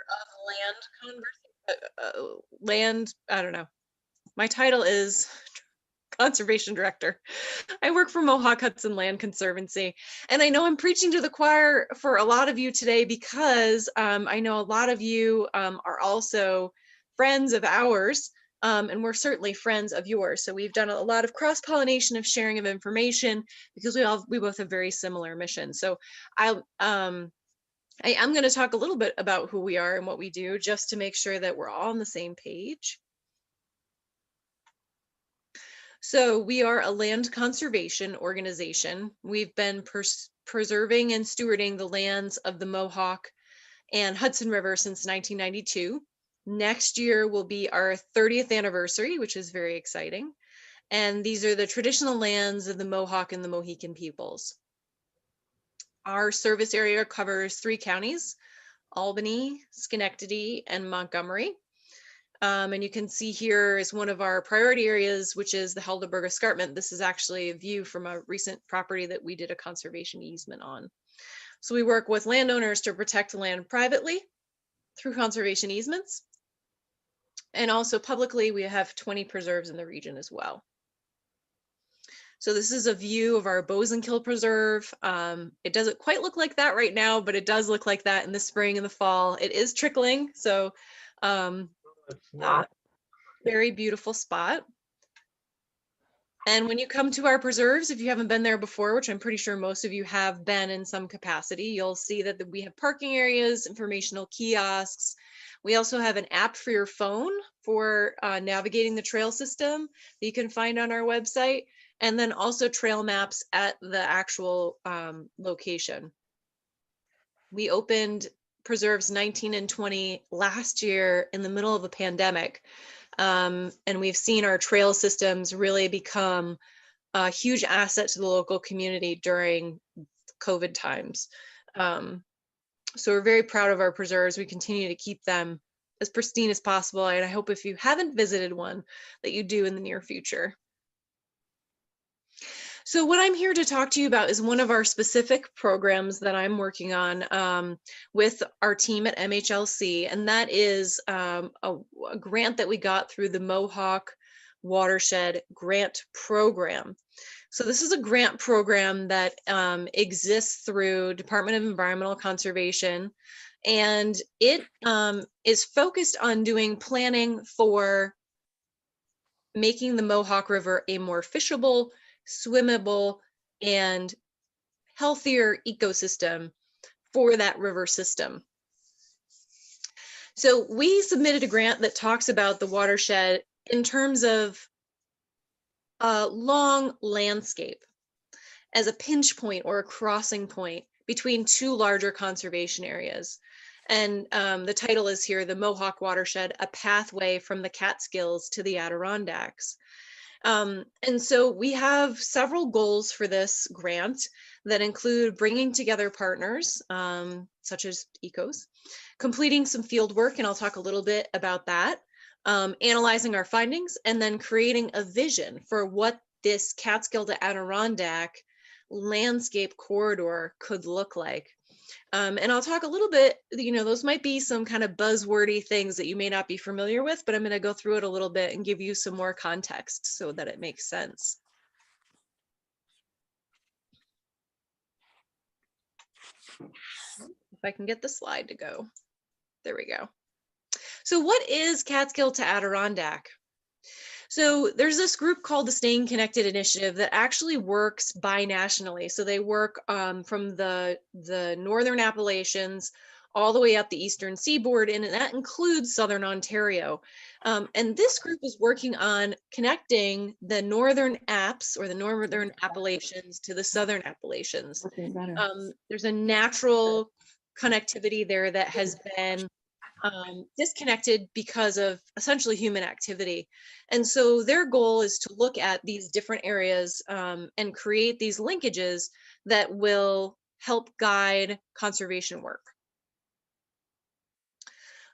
of land, I don't know. My title is Conservation Director. I work for Mohawk-Hudson Land Conservancy. And I know I'm preaching to the choir for a lot of you today because I know a lot of you are also friends of ours, and we're certainly friends of yours. So we've done a lot of cross-pollination of sharing of information because we both have very similar missions. So I am going to talk a little bit about who we are and what we do just to make sure that we're all on the same page. So we are a land conservation organization. We've been preserving and stewarding the lands of the Mohawk and Hudson River since 1992. Next year will be our 30th anniversary, which is very exciting. And these are the traditional lands of the Mohawk and the Mohican peoples. Our service area covers 3 counties, Albany, Schenectady, and Montgomery. And you can see here is one of our priority areas, which is the Helderberg Escarpment. This is actually a view from a recent property that we did a conservation easement on. So we work with landowners to protect the land privately through conservation easements. And also publicly, we have 20 preserves in the region as well. So this is a view of our Bosenkill Preserve. It doesn't quite look like that right now, but it does look like that in the spring and the fall. It is trickling, so very beautiful spot. And when you come to our preserves, if you haven't been there before, which I'm pretty sure most of you have been in some capacity, you'll see that we have parking areas, informational kiosks. We also have an app for your phone for navigating the trail system that you can find on our website, and then also trail maps at the actual location. We opened preserves 19 and 20 last year in the middle of a pandemic. And we've seen our trail systems really become a huge asset to the local community during COVID times. So we're very proud of our preserves. We continue to keep them as pristine as possible. And I hope if you haven't visited one, that you do in the near future. So what I'm here to talk to you about is one of our specific programs that I'm working on with our team at MHLC, and that is a grant that we got through the Mohawk Watershed Grant Program. So this is a grant program that exists through Department of Environmental Conservation, and it is focused on doing planning for making the Mohawk River a more fishable, swimmable, and healthier ecosystem for that river system. So we submitted a grant that talks about the watershed in terms of a long landscape as a pinch point or a crossing point between 2 larger conservation areas. And the title is here, the Mohawk Watershed, a pathway from the Catskills to the Adirondacks. And so we have several goals for this grant that include bringing together partners, such as ECOs, completing some field work, and I'll talk a little bit about that, analyzing our findings, and then creating a vision for what this Catskill to Adirondack landscape corridor could look like. And I'll talk a little bit, those might be some kind of buzzwordy things that you may not be familiar with, but I'm going to go through it a little bit and give you some more context so that it makes sense. If I can get the slide to go. There we go. So what is Catskill to Adirondack? So there's this group called the Staying Connected Initiative that actually works binationally. So they work from the Northern Appalachians all the way up the Eastern Seaboard, and that includes Southern Ontario. And this group is working on connecting the Northern Apps or the Northern Appalachians to the Southern Appalachians. There's a natural connectivity there that has been disconnected because of essentially human activity. And so their goal is to look at these different areas and create these linkages that will help guide conservation work.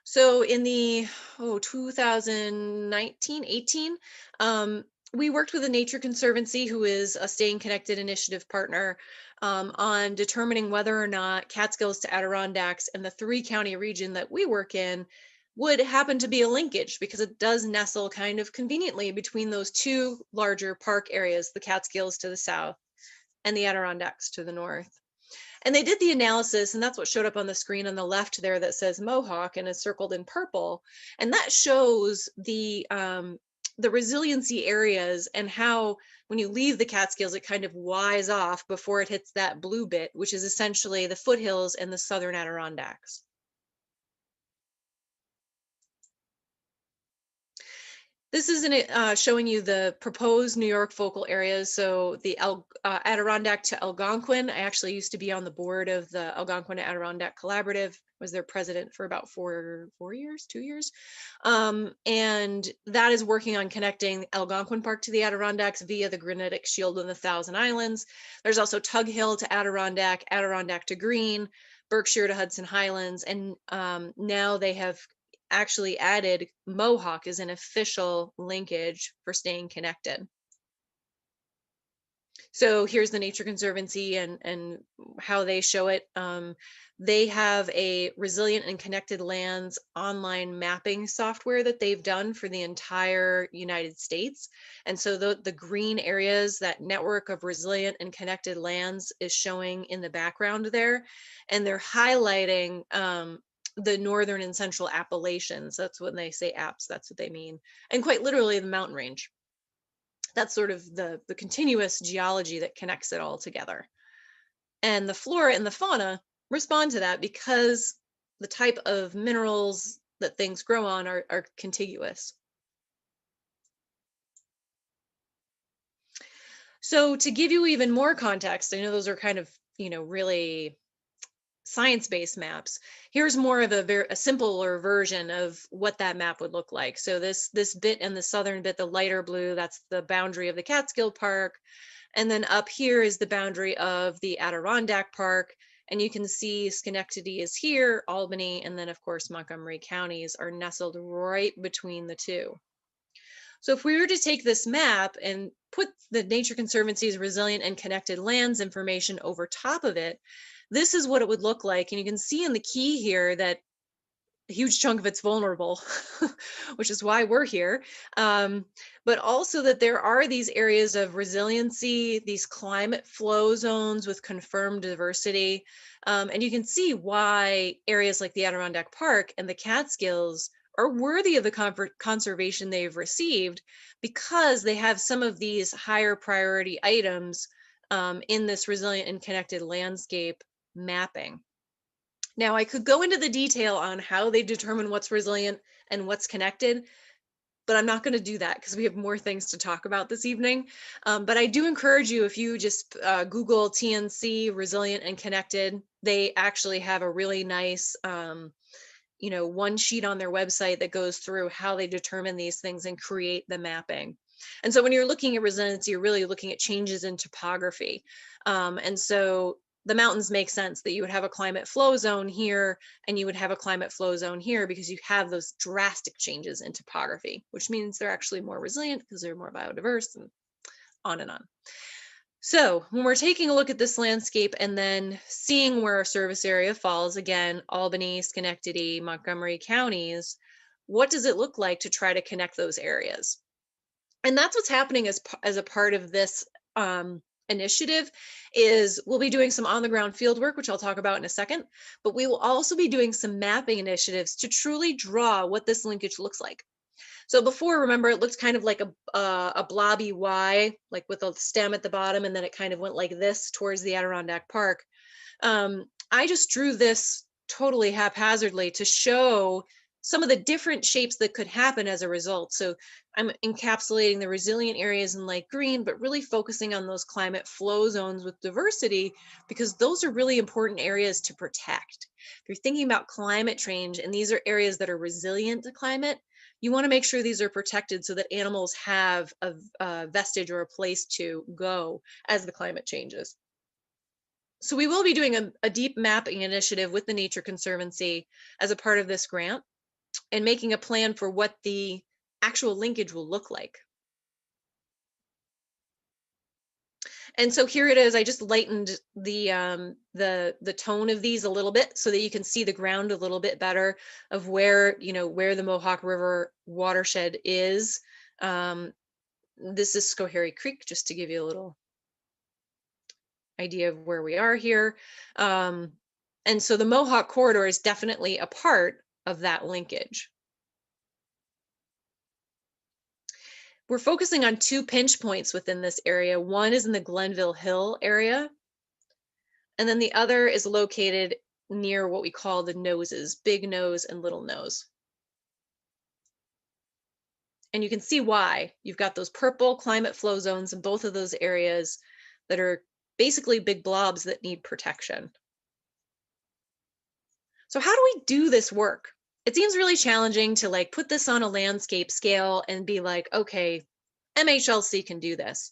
So in the 2019-18, We worked with a Nature Conservancy, who is a Staying Connected initiative partner, on determining whether or not Catskills to Adirondacks and the 3 county region that we work in would happen to be a linkage, because it does nestle kind of conveniently between those two larger park areas, the Catskills to the south and the Adirondacks to the north. And they did the analysis, and that's what showed up on the screen on the left there that says Mohawk and is circled in purple. And that shows the resiliency areas, and how when you leave the Catskills, it kind of wise off before it hits that blue bit, which is essentially the foothills and the southern Adirondacks. This is showing you the proposed New York focal areas. So the Adirondack to Algonquin. I actually used to be on the board of the Algonquin Adirondack Collaborative. Was their president for about 4 years, 2 years, and that is working on connecting Algonquin Park to the Adirondacks via the Granitic Shield and the Thousand Islands. There's also Tug Hill to Adirondack, Adirondack to Green, Berkshire to Hudson Highlands, and now they have actually added Mohawk as an official linkage for staying connected. So here's the Nature Conservancy and how they show it. They have a resilient and connected lands online mapping software that they've done for the entire United States. And so the green areas, that network of resilient and connected lands, is showing in the background there. And they're highlighting the northern and central Appalachians. That's when they say apps, that's what they mean. And quite literally the mountain range. That's sort of the continuous geology that connects it all together. And the flora and the fauna respond to that because the type of minerals that things grow on are contiguous. So to give you even more context, I know those are kind of, really science-based maps. Here's more of a simpler version of what that map would look like. So this bit in the southern bit, the lighter blue, that's the boundary of the Catskill Park. And then up here is the boundary of the Adirondack Park. And you can see Schenectady is here, Albany, and then of course Montgomery counties are nestled right between the two. So if we were to take this map and put the Nature Conservancy's resilient and connected lands information over top of it, this is what it would look like. And you can see in the key here that a huge chunk of it's vulnerable, which is why we're here. But also that there are these areas of resiliency, these climate flow zones with confirmed diversity. And you can see why areas like the Adirondack Park and the Catskills are worthy of the conservation they've received, because they have some of these higher priority items in this resilient and connected landscape mapping. Now, I could go into the detail on how they determine what's resilient and what's connected, but I'm not going to do that because we have more things to talk about this evening. But I do encourage you, if you just Google TNC resilient and connected, they actually have a really nice one sheet on their website that goes through how they determine these things and create the mapping. And so when you're looking at resiliency, you're really looking at changes in topography. And so the mountains make sense that you would have a climate flow zone here and you would have a climate flow zone here, because you have those drastic changes in topography, which means they're actually more resilient because they're more biodiverse, and on and on. So when we're taking a look at this landscape and then seeing where our service area falls, again, Albany, Schenectady, Montgomery counties, what does it look like to try to connect those areas? And that's what's happening as a part of this initiative. Is we'll be doing some on the ground field work, which I'll talk about in a second, but we will also be doing some mapping initiatives to truly draw what this linkage looks like. So before, remember, it looked kind of like a blobby Y, like with a stem at the bottom, and then it kind of went like this towards the Adirondack Park. I just drew this totally haphazardly to show some of the different shapes that could happen as a result. So I'm encapsulating the resilient areas in light green, but really focusing on those climate flow zones with diversity, because those are really important areas to protect. If you're thinking about climate change and these are areas that are resilient to climate, you want to make sure these are protected so that animals have a vestige or a place to go as the climate changes. So we will be doing a deep mapping initiative with the Nature Conservancy as a part of this grant, and making a plan for what the actual linkage will look like. And so here it is. I just lightened the tone of these a little bit so that you can see the ground a little bit better of where, where the Mohawk River watershed is. This is Schoharie Creek, just to give you a little idea of where we are here. And so the Mohawk corridor is definitely a part of that linkage. We're focusing on 2 pinch points within this area. One is in the Glenville Hill area, and then the other is located near what we call the noses, Big Nose and Little Nose. And you can see why. You've got those purple climate flow zones in both of those areas that are basically big blobs that need protection. So how do we do this work? It seems really challenging to like put this on a landscape scale and be like, okay, MHLC can do this.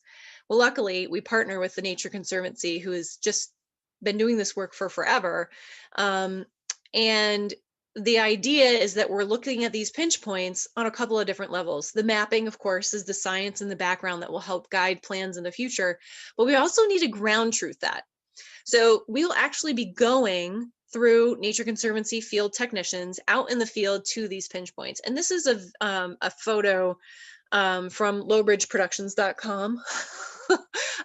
Well, luckily we partner with the Nature Conservancy, who has just been doing this work for forever. And the idea is that we're looking at these pinch points on a couple of different levels. The mapping, of course, is the science in the background that will help guide plans in the future, but we also need to ground truth that. So we'll actually be going through Nature Conservancy field technicians out in the field to these pinch points. And this is a photo from lowbridgeproductions.com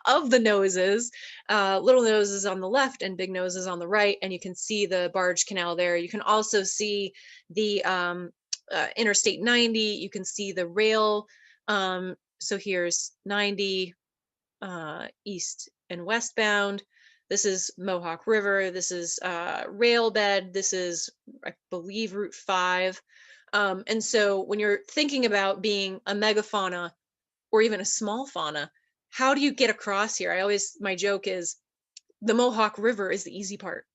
of the noses. Little Noses on the left and Big Noses on the right, and you can see the barge canal there. You can also see the Interstate 90. You can see the rail. So here's 90 east and westbound. This is Mohawk River. This is rail bed. This is, I believe, Route 5. And so when you're thinking about being a megafauna or even a small fauna, how do you get across here? My joke is the Mohawk River is the easy part.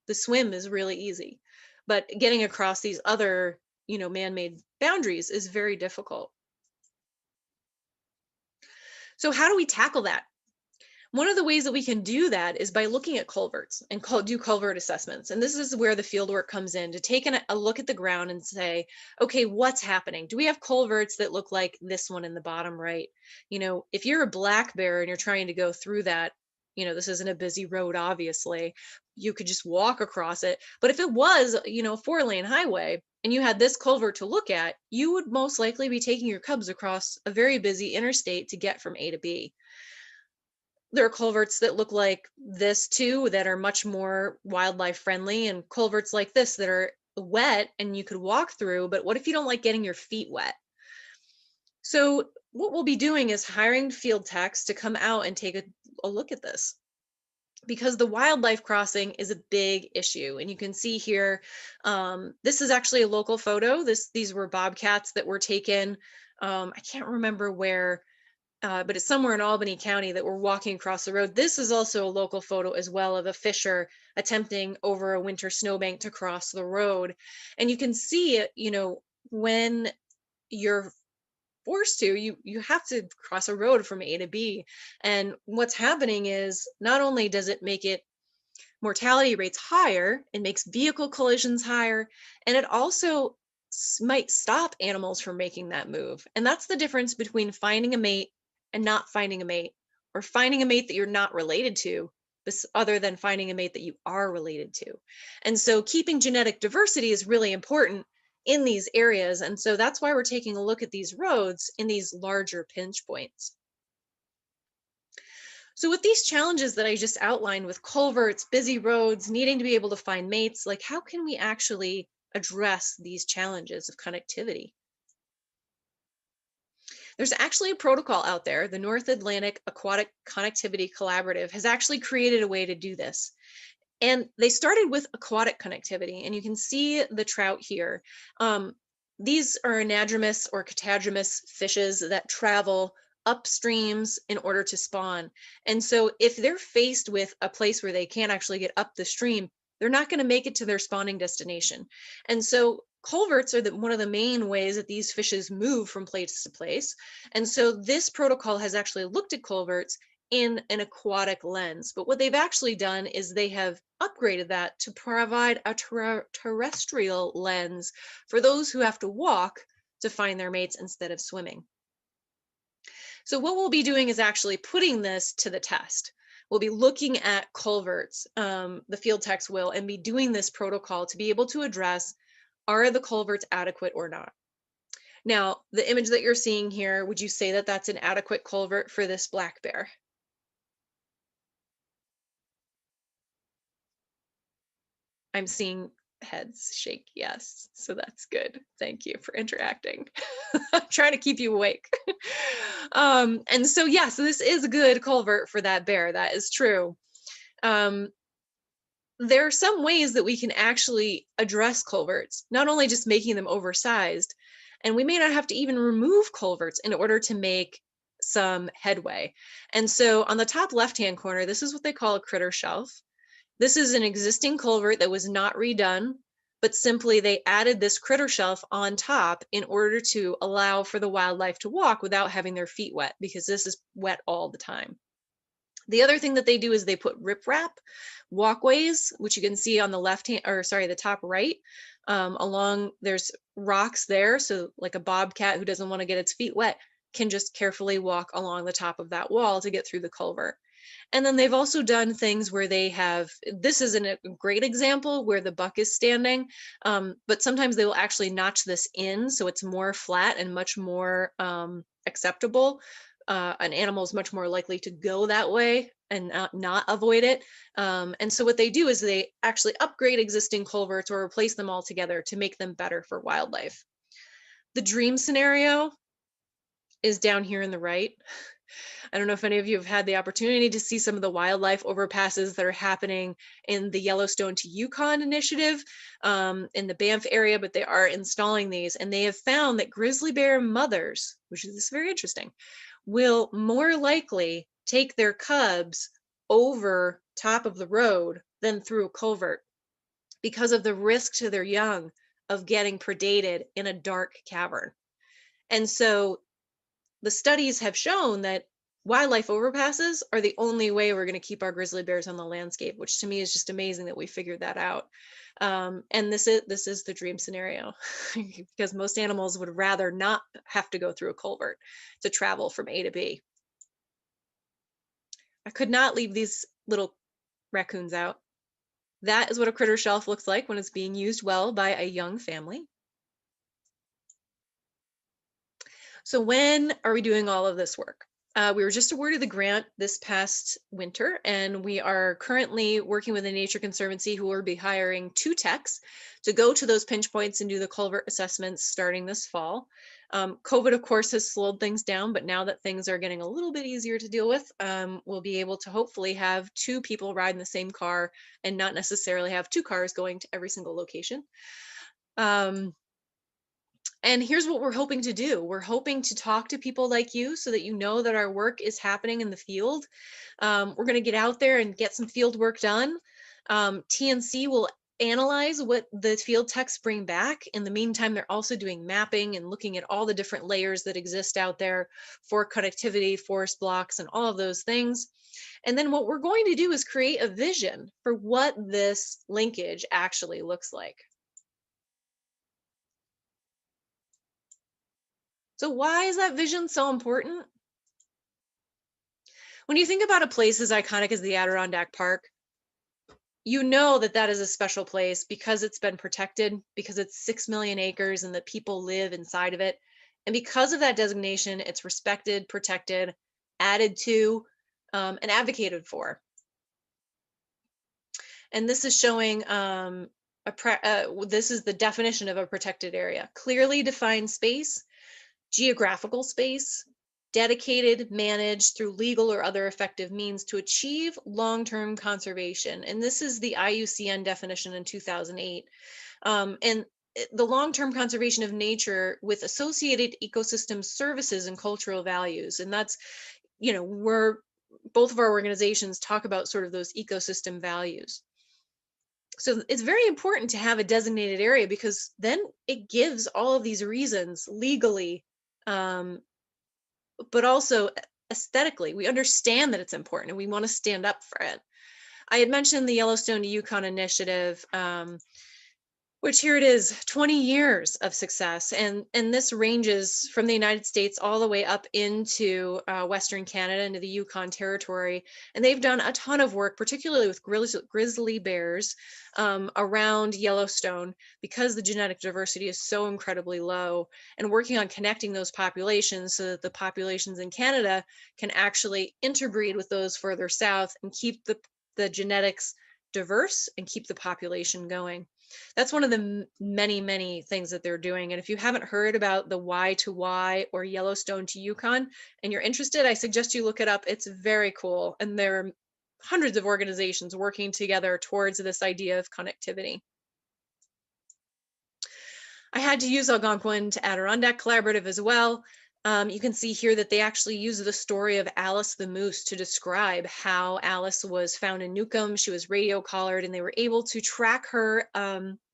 The swim is really easy, but getting across these other, man-made boundaries is very difficult. So how do we tackle that? One of the ways that we can do that is by looking at culverts and do culvert assessments. And this is where the field work comes in, to take a look at the ground and say, okay, what's happening? Do we have culverts that look like this one in the bottom right? If you're a black bear and you're trying to go through that, this isn't a busy road, obviously. You could just walk across it. But if it was, a 4-lane highway and you had this culvert to look at, you would most likely be taking your cubs across a very busy interstate to get from A to B. There are culverts that look like this too, that are much more wildlife friendly, and culverts like this that are wet and you could walk through, but what if you don't like getting your feet wet? So what we'll be doing is hiring field techs to come out and take a look at this, because the wildlife crossing is a big issue. And you can see here, this is actually a local photo. These were bobcats that were taken. I can't remember where, but it's somewhere in Albany County, that we're walking across the road. This is also a local photo as well of a fisher attempting over a winter snowbank to cross the road. And you can see, when you're forced to, you have to cross a road from A to B. And what's happening is, not only does it make it mortality rates higher, it makes vehicle collisions higher, and it also might stop animals from making that move. And that's the difference between finding a mate and not finding a mate, or finding a mate that you're not related to, other than finding a mate that you are related to. And so keeping genetic diversity is really important in these areas. And so that's why we're taking a look at these roads in these larger pinch points. So with these challenges that I just outlined, with culverts, busy roads, needing to be able to find mates, like, how can we actually address these challenges of connectivity? There's actually a protocol out there. The North Atlantic Aquatic Connectivity Collaborative has actually created a way to do this. And they started with aquatic connectivity, and you can see the trout here. These are anadromous or catadromous fishes that travel upstreams in order to spawn. And so if they're faced with a place where they can't actually get up the stream, they're not going to make it to their spawning destination. And so culverts are one of the main ways that these fishes move from place to place. And so this protocol has actually looked at culverts in an aquatic lens. But what they've actually done is they have upgraded that to provide a terrestrial lens for those who have to walk to find their mates instead of swimming. So what we'll be doing is actually putting this to the test. will be looking at culverts, the field techs will, and be doing this protocol to be able to address, are the culverts adequate or not? Now, the image that you're seeing here, would you say that that's an adequate culvert for this black bear? I'm seeing heads shake yes, so that's good. Thank you for interacting. I'm trying to keep you awake. And so yeah, so this is a good culvert for that bear. That is true. Um, there are some ways that we can actually address culverts, not only just making them oversized, and we may not have to even remove culverts in order to make some headway. And so on the top left-hand corner, this is what they call a critter shelf. This is an existing culvert that was not redone, but simply they added this critter shelf on top in order to allow for the wildlife to walk without having their feet wet, because this is wet all the time. The other thing that they do is they put riprap walkways, which you can see on the left hand, or sorry, the top right, along, there's rocks there. So like a bobcat who doesn't want to get its feet wet can just carefully walk along the top of that wall to get through the culvert. And then they've also done things where they have, this isn't a great example where the buck is standing, but sometimes they will actually notch this in so it's more flat and much more acceptable. An animal is much more likely to go that way and not avoid it. And so what they do is they actually upgrade existing culverts or replace them altogether to make them better for wildlife. The dream scenario is down here in the right. I don't know if any of you have had the opportunity to see some of the wildlife overpasses that are happening in the Yellowstone to Yukon initiative in the Banff area, but they are installing these, and they have found that grizzly bear mothers, which is very interesting, will more likely take their cubs over top of the road than through a culvert because of the risk to their young of getting predated in a dark cavern. And so the studies have shown that wildlife overpasses are the only way we're going to keep our grizzly bears on the landscape, which to me is just amazing that we figured that out. And this is the dream scenario because most animals would rather not have to go through a culvert to travel from A to B. I could not leave these little raccoons out. That is what a critter shelf looks like when it's being used well by a young family. So when are we doing all of this work? We were just awarded the grant this past winter, and we are currently working with the Nature Conservancy, who will be hiring 2 techs to go to those pinch points and do the culvert assessments starting this fall. COVID, of course, has slowed things down, but now that things are getting a little bit easier to deal with, we'll be able to hopefully have 2 people ride in the same car and not necessarily have 2 cars going to every single location. And here's what we're hoping to do. We're hoping to talk to people like you so that you know that our work is happening in the field. We're going to get out there and get some field work done. TNC will analyze what the field techs bring back. In the meantime, they're also doing mapping and looking at all the different layers that exist out there for connectivity, forest blocks, and all of those things. And then what we're going to do is create a vision for what this linkage actually looks like. So why is that vision so important? When you think about a place as iconic as the Adirondack Park, you know that that is a special place because it's been protected, because it's 6 million acres and that people live inside of it. And because of that designation, it's respected, protected, added to, and advocated for. And this is showing this is the definition of a protected area: clearly defined space, geographical space, dedicated, managed through legal or other effective means to achieve long-term conservation. And this is the IUCN definition in 2008. And the long-term conservation of nature with associated ecosystem services and cultural values. And that's, you know, we're, both of our organizations talk about sort of those ecosystem values. So it's very important to have a designated area because then it gives all of these reasons legally, but also aesthetically. We understand that it's important and we want to stand up for it. I had mentioned the Yellowstone to Yukon initiative. Which here it is, 20 years of success. And this ranges from the United States all the way up into Western Canada, into the Yukon Territory. And they've done a ton of work, particularly with grizzly bears around Yellowstone, because the genetic diversity is so incredibly low, and working on connecting those populations so that the populations in Canada can actually interbreed with those further south and keep the genetics diverse and keep the population going. That's one of the many, many things that they're doing. And if you haven't heard about the Y to Y or Yellowstone to Yukon and you're interested, I suggest you look it up. It's very cool. And there are hundreds of organizations working together towards this idea of connectivity. I had to use Algonquin to Adirondack Collaborative as well. You can see here that they actually use the story of Alice the moose to describe how Alice was found in Newcomb. She was radio collared, and they were able to track her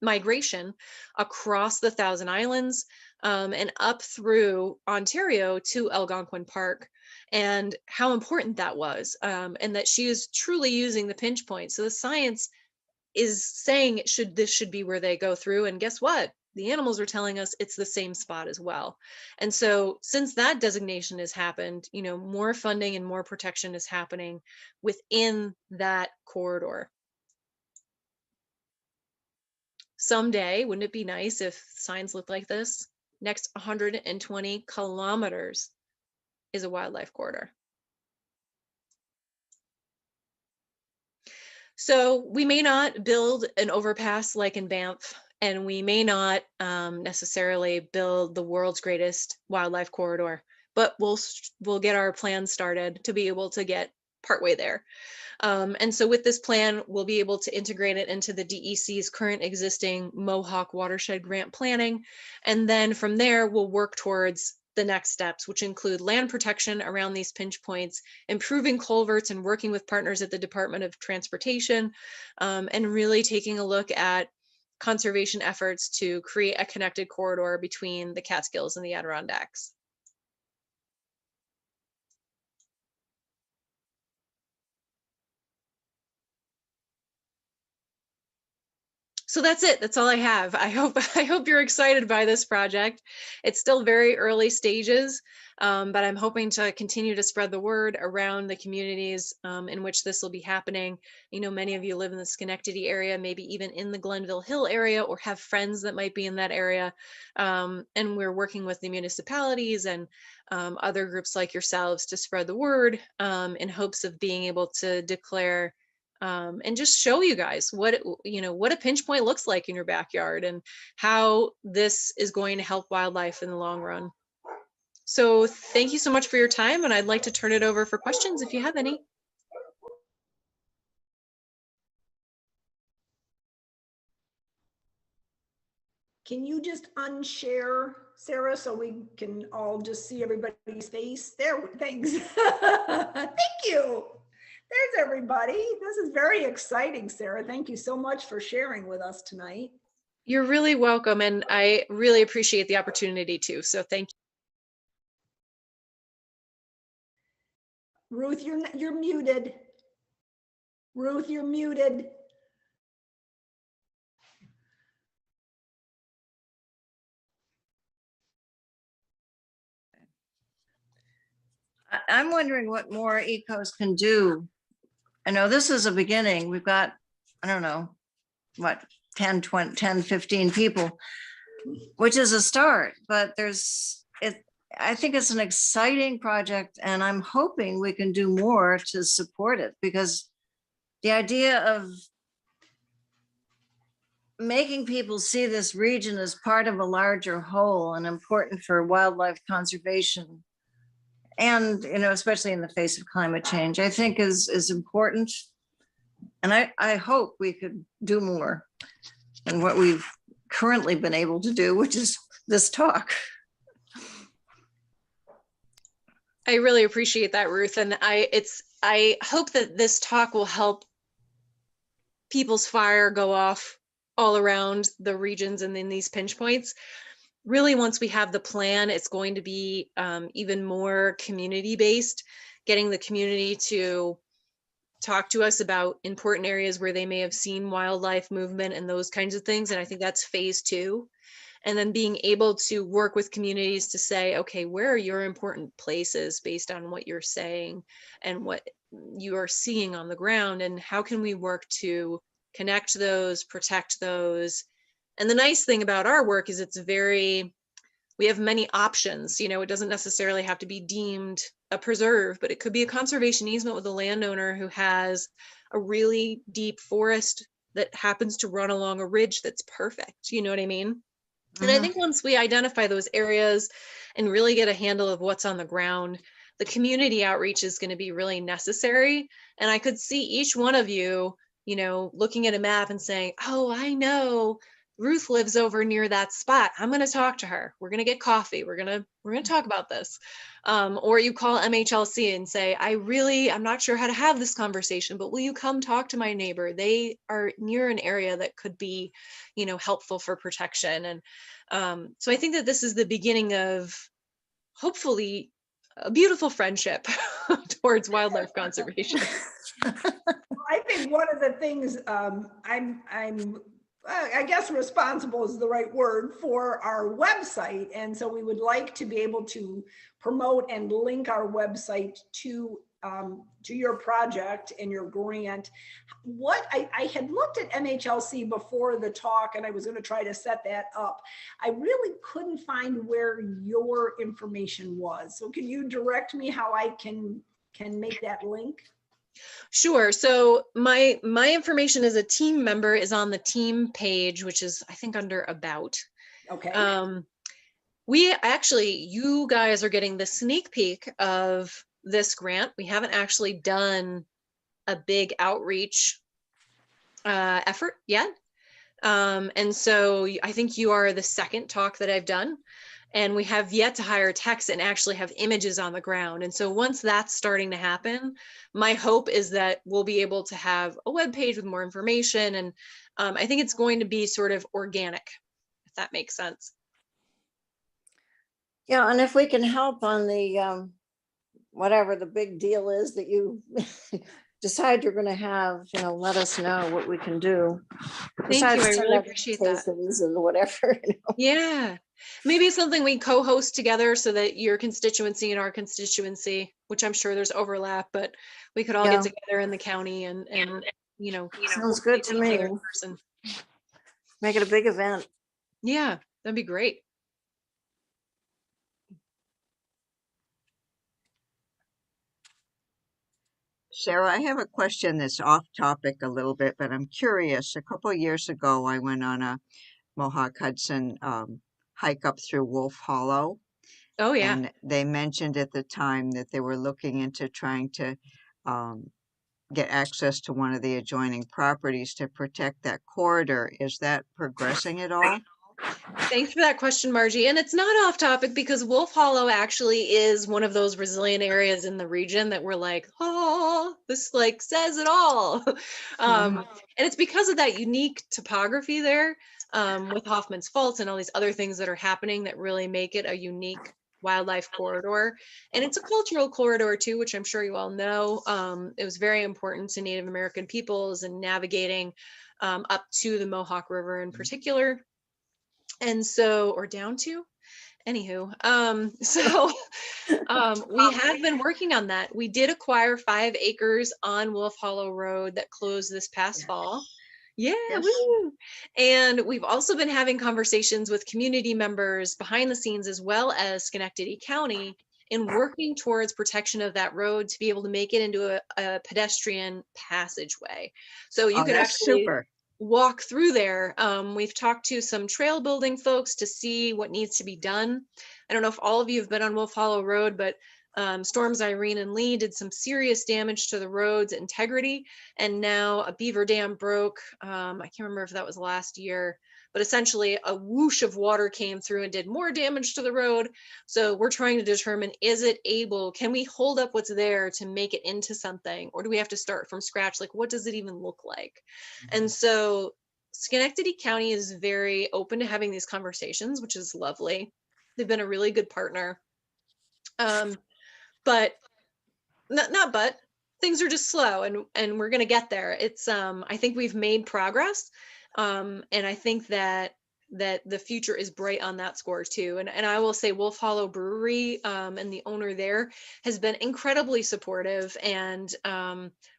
migration across the Thousand Islands and up through Ontario to Algonquin Park, and how important that was, and that she is truly using the pinch point. So the science is saying this should be where they go through, and guess what? The animals are telling us it's the same spot as well. And so since that designation has happened, more funding and more protection is happening within that corridor. Someday, wouldn't it be nice if signs looked like this? Next 120 kilometers is a wildlife corridor. So we may not build an overpass like in Banff, and we may not necessarily build the world's greatest wildlife corridor, but we'll get our plans started to be able to get partway there. And so with this plan, we'll be able to integrate it into the DEC's current existing Mohawk watershed grant planning. And then from there, we'll work towards the next steps, which include land protection around these pinch points, improving culverts, and working with partners at the Department of Transportation, and really taking a look at conservation efforts to create a connected corridor between the Catskills and the Adirondacks. So that's it. That's all I have. I hope you're excited by this project. It's still very early stages, but I'm hoping to continue to spread the word around the communities in which this will be happening. Many of you live in the Schenectady area, maybe even in the Glenville Hill area, or have friends that might be in that area. And we're working with the municipalities and other groups like yourselves to spread the word in hopes of being able to declare and just show you guys what a pinch point looks like in your backyard and how this is going to help wildlife in the long run. So thank you so much for your time, and I'd like to turn it over for questions if you have any. Can you just unshare, Sarah, so we can all just see everybody's face? There, thanks. Thank you. There's everybody. This is very exciting, Sarah. Thank you so much for sharing with us tonight. You're really welcome, and I really appreciate the opportunity too. So thank you. Ruth, you're muted. Ruth, you're muted. I'm wondering what more ECOs can do. I know this is a beginning. We've got, I don't know, what, 10, 20, 10, 15 people, which is a start, but I think it's an exciting project, and I'm hoping we can do more to support it, because the idea of making people see this region as part of a larger whole and important for wildlife conservation, and especially in the face of climate change, I think is important. And I hope we could do more than what we've currently been able to do, which is this talk. I really appreciate that, Ruth, and I hope that this talk will help people's fire go off all around the regions and in these pinch points. Really, once we have the plan, it's going to be even more community based, getting the community to talk to us about important areas where they may have seen wildlife movement and those kinds of things. And I think that's phase 2. And then being able to work with communities to say, okay, where are your important places based on what you're saying and what you are seeing on the ground, and how can we work to connect those, protect those. And the nice thing about our work is we have many options. You know, it doesn't necessarily have to be deemed a preserve, but it could be a conservation easement with a landowner who has a really deep forest that happens to run along a ridge that's perfect. You know what I mean? And I think once we identify those areas and really get a handle of what's on the ground, the community outreach is going to be really necessary. And I could see each one of you, you know, looking at a map and saying, oh, I know Ruth lives over near that spot. I'm going to talk to her. We're going to get coffee. We're going to talk about this. Or you call MHLC and say, I'm not sure how to have this conversation, but will you come talk to my neighbor? They are near an area that could be, you know, helpful for protection. And so I think that this is the beginning of hopefully a beautiful friendship towards wildlife conservation. I think one of the things I guess responsible is the right word for our website. And so we would like to be able to promote and link our website to your project and your grant. What I had looked at MHLC before the talk, and I was going to try to set that up. I really couldn't find where your information was. So can you direct me how I can make that link? Sure. So my information as a team member is on the team page, which is I think under About. Okay. You guys are getting the sneak peek of this grant. We haven't actually done a big outreach effort yet. And so I think you are the second talk that I've done. And we have yet to hire techs and actually have images on the ground. And so once that's starting to happen, my hope is that we'll be able to have a web page with more information. And I think it's going to be sort of organic, if that makes sense. Yeah, and if we can help on the whatever the big deal is that you decide you're going to have, you know, let us know what we can do. Thank you. I Besides really appreciate that. and whatever. You know. Yeah. Maybe it's something we co-host together so that your constituency and our constituency, which I'm sure there's overlap, but we could all get together in the county and you know, sounds good to me. in person. Make it a big event. Yeah, that'd be great. Sarah, I have a question that's off topic a little bit, but I'm curious. A couple of years ago, I went on a Mohawk-Hudson hike up through Wolf Hollow, Oh yeah. and they mentioned at the time that they were looking into trying to get access to one of the adjoining properties to protect that corridor. Is that progressing at all? Thanks for that question, Margie. And it's not off topic because Wolf Hollow actually is one of those resilient areas in the region that we're like, oh, this like says it all. And it's because of that unique topography there with Hoffman's Fault and all these other things that are happening that really make it a unique wildlife corridor. And it's a cultural corridor too, which I'm sure you all know. It was very important to Native American peoples and navigating up to the Mohawk River in particular. And so, or down to, anywho, we have been working on that. We did acquire 5 acres on Wolf Hollow Road that closed this past fall. Yeah, Yes. woo! And we've also been having conversations with community members behind the scenes, as well as Schenectady County, in working towards protection of that road to be able to make it into a pedestrian passageway. So you Oh, could that's actually super. walk through there. We've talked to some trail building folks to see what needs to be done. I don't know if all of you have been on Wolf Hollow Road, but storms Irene and Lee did some serious damage to the road's integrity. And now a beaver dam broke. I can't remember if that was last year, but essentially a whoosh of water came through and did more damage to the road. So we're trying to determine, can we hold up what's there to make it into something? Or do we have to start from scratch? Like, what does it even look like? And so Schenectady County is very open to having these conversations, which is lovely. They've been a really good partner. But things are just slow, and we're going to get there. It's I think we've made progress, and I think that the future is bright on that score too. And I will say Wolf Hollow Brewery, and the owner there has been incredibly supportive, and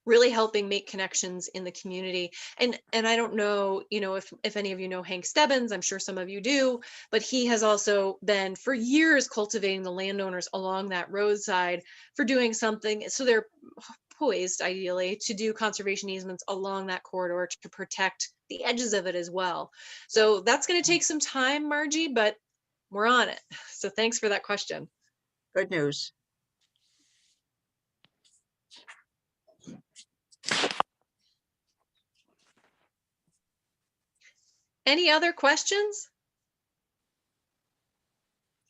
really helping make connections in the community. And I don't know, if any of you know Hank Stebbins, I'm sure some of you do, but he has also been for years cultivating the landowners along that roadside for doing something. So they're poised ideally to do conservation easements along that corridor to protect the edges of it as well. So that's going to take some time, Margie, but we're on it. So thanks for that question. Good news. Any other questions?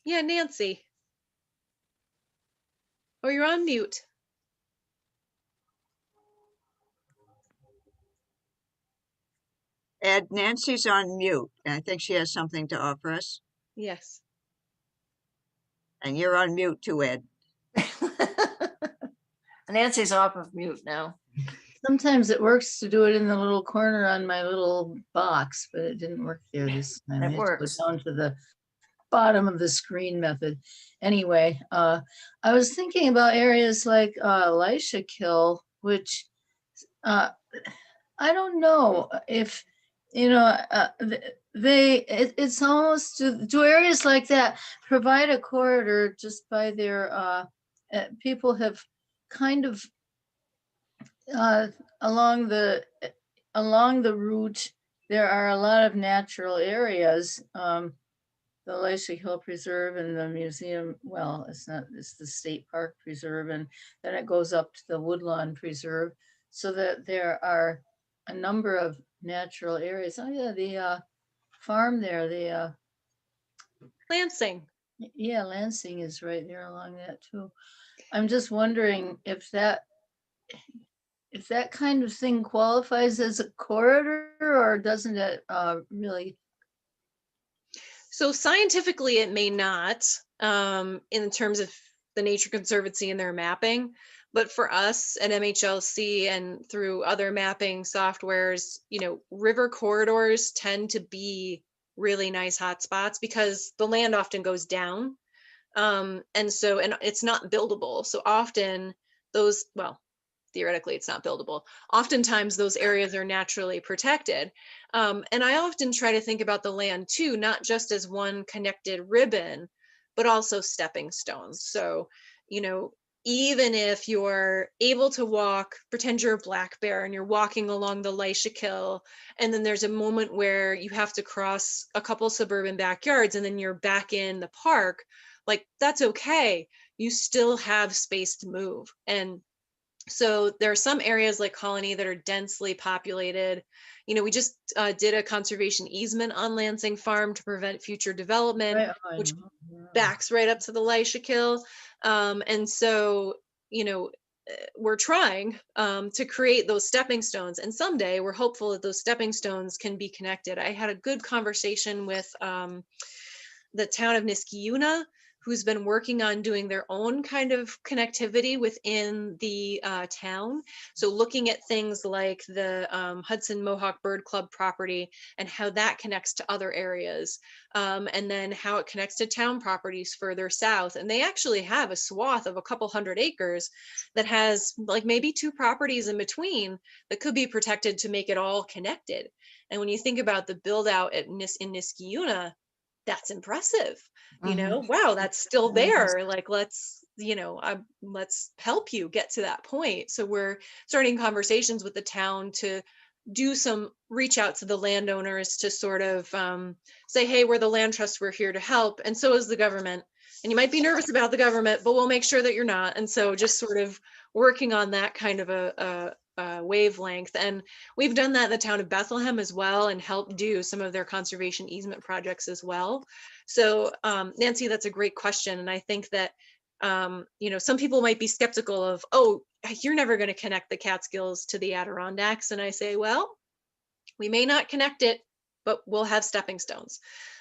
Yeah, Nancy. Oh, you're on mute. Ed, Nancy's on mute, and I think she has something to offer us. Yes. And you're on mute too, Ed. Nancy's off of mute now. Sometimes it works to do it in the little corner on my little box, but it didn't work there this time. I It had to works. go down to the bottom of the screen method. Anyway, I was thinking about areas like Elisha Kill, which I don't know if, it's almost, do areas like that provide a corridor just by their, people have kind of along the route, there are a lot of natural areas. The Elisha Hill Preserve and the museum, well, it's the State Park Preserve, and then it goes up to the Woodlawn Preserve, so that there are a number of natural areas. Oh yeah, the farm there, Lansing. yeah, Lansing is right there along that too. I'm just wondering if that kind of thing qualifies as a corridor, or doesn't it really? So scientifically, it may not, in terms of the Nature Conservancy and their mapping. But for us at MHLC and through other mapping softwares, river corridors tend to be really nice hotspots because the land often goes down. And it's not buildable. So often theoretically it's not buildable. Oftentimes those areas are naturally protected. And I often try to think about the land too, not just as one connected ribbon, but also stepping stones. So, even if you're able to walk, pretend you're a black bear and you're walking along the Elisha Kill, and then there's a moment where you have to cross a couple suburban backyards and then you're back in the park, like that's okay. You still have space to move. And so there are some areas like Colony that are densely populated. We just did a conservation easement on Lansing Farm to prevent future development, Right, which backs right up to the Elisha Kill. And so, we're trying to create those stepping stones. And someday we're hopeful that those stepping stones can be connected. I had a good conversation with the town of Niskayuna, who's been working on doing their own kind of connectivity within the town. So looking at things like the Hudson Mohawk Bird Club property and how that connects to other areas, and then how it connects to town properties further south. And they actually have a swath of a couple hundred acres that has like maybe 2 properties in between that could be protected to make it all connected. And when you think about the build out in Niskayuna, that's impressive. Wow, that's still there. Like, let's help you get to that point. So we're starting conversations with the town to do some reach out to the landowners to sort of say, hey, we're the land trust, we're here to help. And so is the government. And you might be nervous about the government, but we'll make sure that you're not. And so just sort of working on that kind of a wavelength. And we've done that in the town of Bethlehem as well, and helped do some of their conservation easement projects as well. So Nancy, that's a great question. And I think that, some people might be skeptical of, oh, you're never going to connect the Catskills to the Adirondacks. And I say, well, we may not connect it, but we'll have stepping stones.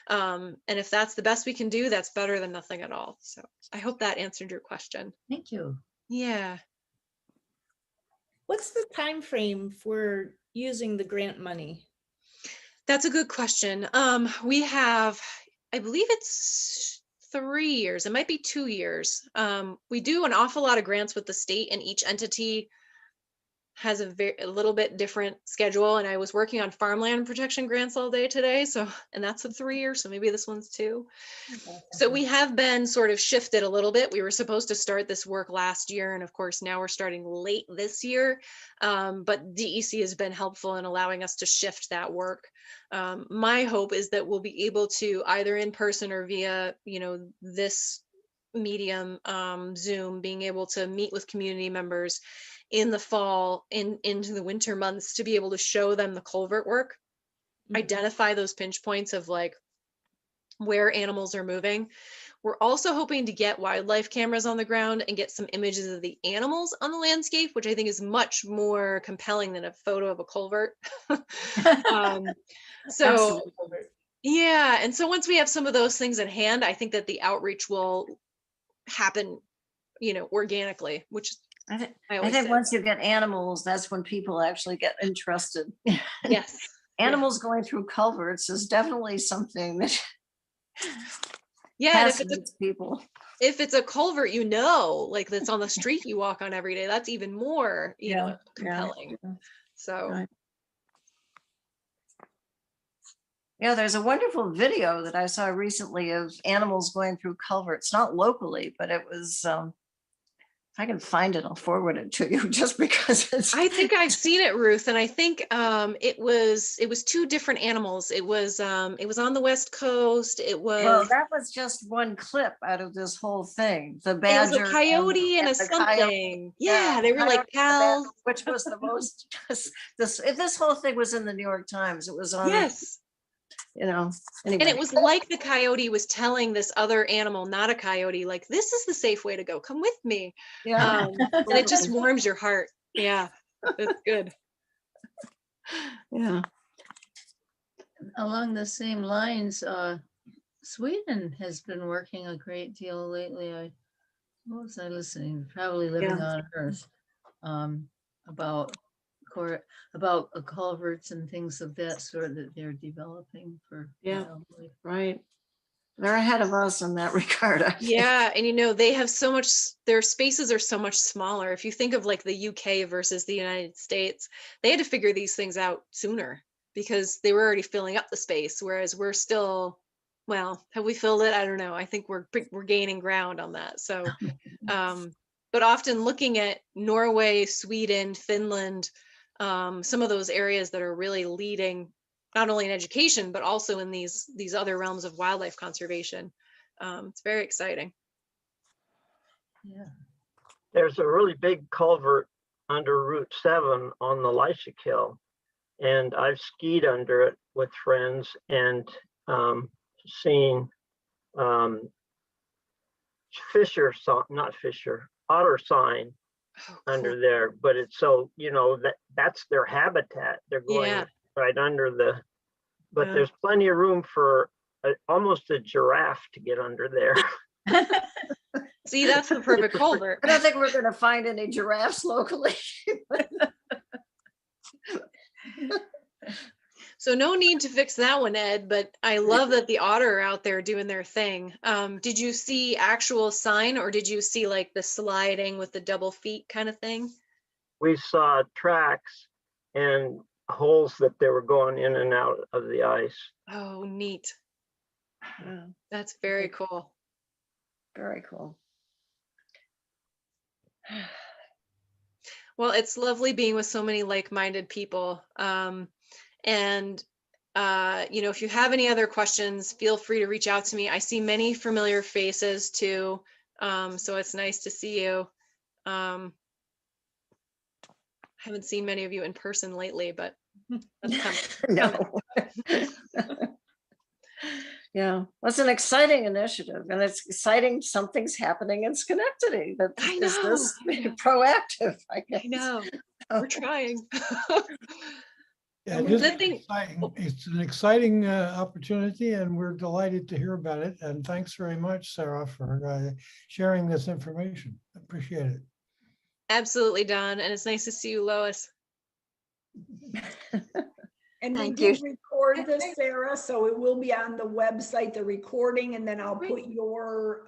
And if that's the best we can do, that's better than nothing at all. So I hope that answered your question. Thank you. Yeah. What's the time frame for using the grant money? That's a good question. We have, I believe it's 3 years. It might be 2 years. We do an awful lot of grants with the state, and each entity has a little bit different schedule. And I was working on farmland protection grants all day today. So, and that's a 3 years. So maybe this one's 2. So we have been sort of shifted a little bit. We were supposed to start this work last year. And of course, now we're starting late this year. But DEC has been helpful in allowing us to shift that work. My hope is that we'll be able to, either in person or via, this medium, Zoom, being able to meet with community members in the fall, into the winter months, to be able to show them the culvert work, identify those pinch points of like where animals are moving. We're also hoping to get wildlife cameras on the ground and get some images of the animals on the landscape, which I think is much more compelling than a photo of a culvert. So Absolutely. yeah, and so once we have some of those things in hand, I think that the outreach will happen, organically, which I think, I I always think say. once you get animals, that's when people actually get interested. Yes. Animals going through culverts is definitely something that Yeah, and fascinates people. if it's a culvert, like that's on the street you walk on every day, that's even more, compelling. So Right. Yeah, there's a wonderful video that I saw recently of animals going through culverts, not locally, but it was, if I can find it, I'll forward it to you, just because it's. I think I've seen it, Ruth, and I think it was 2 different animals. It was on the West Coast. Well, that was just one clip out of this whole thing. The It was a badger coyote and a the coyote. something. Yeah, Yeah, they were coyote like and the badger, pals. which was the most, this whole thing was in the New York Times. It was on, Yes. anyway. And it was like the coyote was telling this other animal, not a coyote, like, this is the safe way to go. Come with me. Yeah. And it just warms your heart. Yeah, it's good. Yeah. Along the same lines, Sweden has been working a great deal lately. What was I listening? Probably Living on Earth, about culverts and things of that sort that they're developing for wildlife. Right. They're ahead of us in that regard. I think. Yeah, and they have so much, their spaces are so much smaller. If you think of like the UK versus the United States, they had to figure these things out sooner because they were already filling up the space, whereas we're still, well, have we filled it? I don't know. I think we're gaining ground on that. So, but often looking at Norway, Sweden, Finland, some of those areas that are really leading, not only in education, but also in these other realms of wildlife conservation. It's very exciting. Yeah. There's a really big culvert under Route 7 on the Lysick Hill, and I've skied under it with friends and seen otter sign under there. But it's so, that's their habitat. They're going right under but there's plenty of room for almost a giraffe to get under there. See, that's the perfect culvert. I don't think we're going to find any giraffes locally. So no need to fix that one, Ed, but I love that the otter are out there doing their thing. Did you see actual sign, or did you see like the sliding with the double feet kind of thing? We saw tracks and holes that they were going in and out of the ice. Oh, neat. That's very cool. Very cool. Well, it's lovely being with so many like-minded people. And if you have any other questions, feel free to reach out to me. I see many familiar faces too. So it's nice to see you. I haven't seen many of you in person lately, but that's coming. No. Yeah, that's an exciting initiative, and it's exciting something's happening in Schenectady that I is know, this I know. proactive, I guess. I know. We're trying. Yeah, it is exciting. It's an exciting opportunity, and we're delighted to hear about it. And thanks very much, Sarah, for sharing this information. Appreciate it. Absolutely, Don. And it's nice to see you, Lois. And we Thank you. did record this, Sarah, so it will be on the website, the recording, and then I'll put your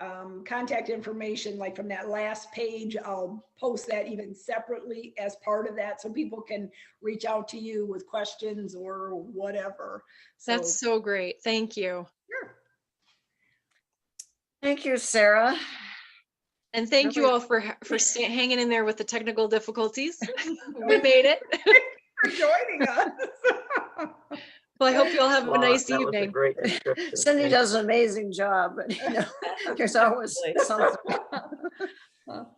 contact information, like from that last page, I'll post that even separately as part of that, so people can reach out to you with questions or whatever. So, That's so great. Thank you. sure. Thank you, Sarah. And thank you Really- all for hanging in there with the technical difficulties. We made it. For joining us. Well, I hope you all have a Wow, nice that was a evening. great description. Cindy Thank does an amazing job, but you know, there's always something.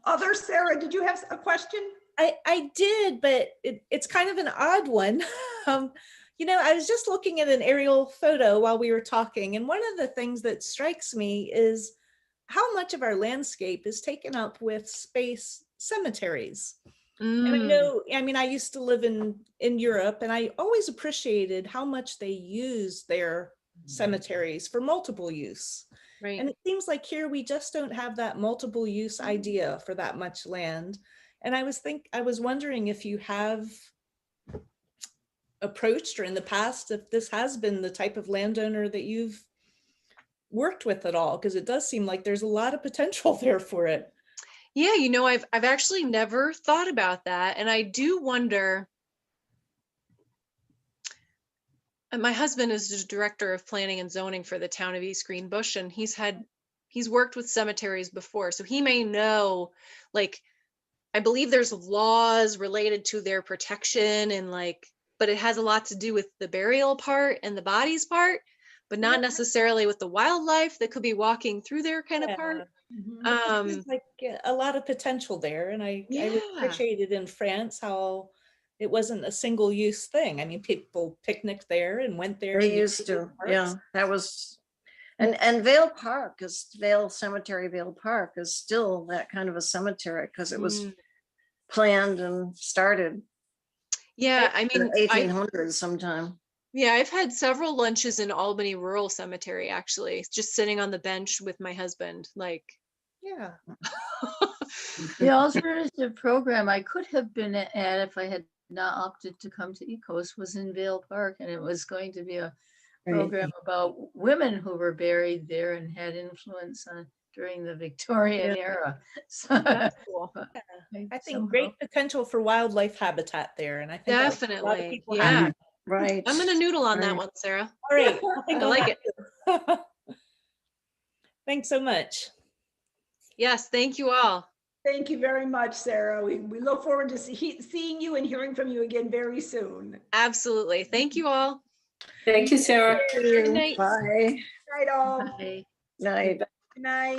Other Sarah, did you have a question? I did, but it's kind of an odd one. You know, I was just looking at an aerial photo while we were talking, and one of the things that strikes me is how much of our landscape is taken up with space cemeteries. And I know, I mean, I used to live in Europe, and I always appreciated how much they use their cemeteries for multiple use. Right. And it seems like here we just don't have that multiple use idea for that much land. And I was wondering if you have approached, or in the past, if this has been the type of landowner that you've worked with at all, because it does seem like there's a lot of potential there for it. Yeah, you know, I've actually never thought about that. And I do wonder, my husband is the director of planning and zoning for the town of East Greenbush, and he's worked with cemeteries before. So he may know, like, I believe there's laws related to their protection and like, but it has a lot to do with the burial part and the bodies part, but not necessarily with the wildlife that could be walking through there kind of part. There's like a lot of potential there, and I really appreciated in France how it wasn't a single use thing. I mean, people picnicked there and went there. They used to, yeah, that was, and Vale Park Vale Cemetery, Vale Park is still that kind of a cemetery because it was planned and started. Yeah, I mean, 1800s sometime. Yeah, I've had several lunches in Albany Rural Cemetery, actually, just sitting on the bench with my husband, like. Yeah. The alternative program I could have been at if I had not opted to come to ECOS was in Vale Park, and it was going to be a program about women who were buried there and had influence on during the Victorian era. So, That's cool. I think great potential for wildlife habitat there, and I think that's what a lot of Definitely. people Yeah. have. Right. I'm gonna noodle on that Right. one, Sarah. All right. I like it. Thanks so much. Yes, thank you all. Thank you very much, Sarah. We look forward to seeing you and hearing from you again very soon. Absolutely. Thank you all. Thank you, Sarah. Good night. Bye. Night all. Bye. Night. Good night.